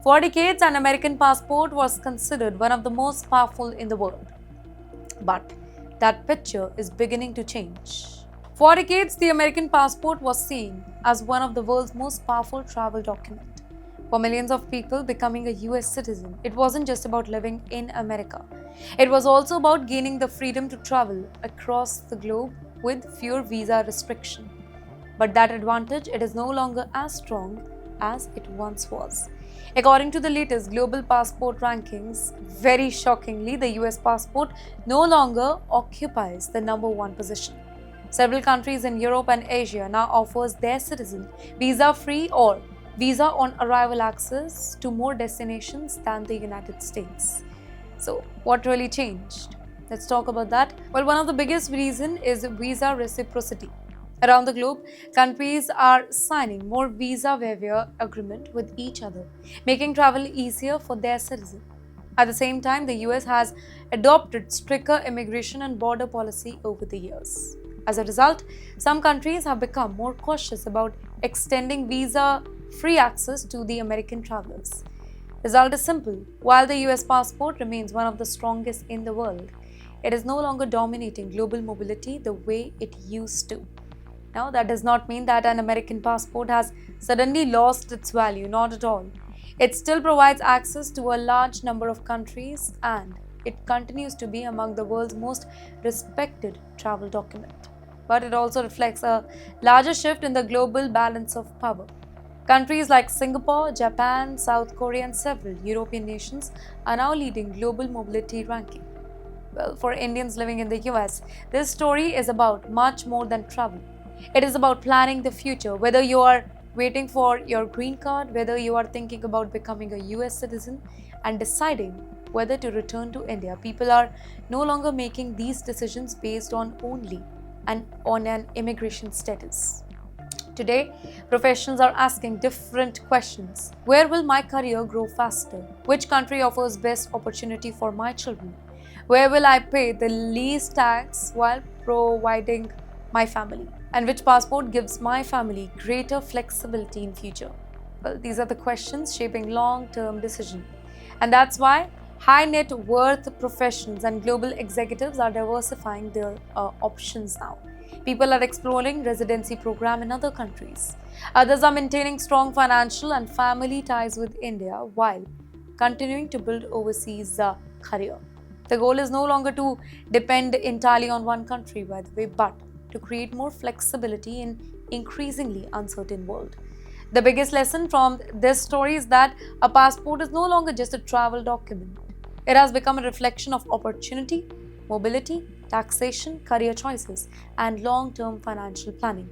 For decades, an American passport was considered one of the most powerful in the world. But that picture is beginning to change. For decades, the American passport was seen as one of the world's most powerful travel documents. For millions of people, becoming a US citizen, it wasn't just about living in America. It was also about gaining the freedom to travel across the globe with fewer visa restrictions. But that advantage, it is no longer as strong as it once was. According to the latest global passport rankings, very shockingly, the US passport no longer occupies the number one position. Several countries in Europe and Asia now offers their citizens visa-free or visa on arrival access to more destinations than the United States. So, what really changed? Let's talk about that. Well, one of the biggest reasons is visa reciprocity. Around the globe, countries are signing more visa waiver agreements with each other, making travel easier for their citizens. At the same time, the US has adopted stricter immigration and border policy over the years. As a result, some countries have become more cautious about extending visa-free access to the American travelers. Result is simple. While the US passport remains one of the strongest in the world, it is no longer dominating global mobility the way it used to. Now, that does not mean that an American passport has suddenly lost its value, not at all. It still provides access to a large number of countries and it continues to be among the world's most respected travel document. But it also reflects a larger shift in the global balance of power. Countries like Singapore, Japan, South Korea, and several European nations are now leading global mobility ranking. Well, for Indians living in the US, this story is about much more than travel. It is about planning the future, whether you are waiting for your green card, whether you are thinking about becoming a US citizen, and deciding whether to return to India. People are no longer making these decisions based on only on an immigration status. Today, professionals are asking different questions. Where will my career grow faster? Which country offers best opportunity for my children? Where will I pay the least tax while providing my family? And which passport gives my family greater flexibility in future? Well, these are the questions shaping long-term decision. And that's why high net worth professionals and global executives are diversifying their options now. People are exploring residency program in other countries. Others are maintaining strong financial and family ties with India while continuing to build overseas career. The goal is no longer to depend entirely on one country, by the way, but to create more flexibility in increasingly uncertain world. The biggest lesson from this story is that a passport is no longer just a travel document. It has become a reflection of opportunity, mobility, taxation, career choices, and long-term financial planning.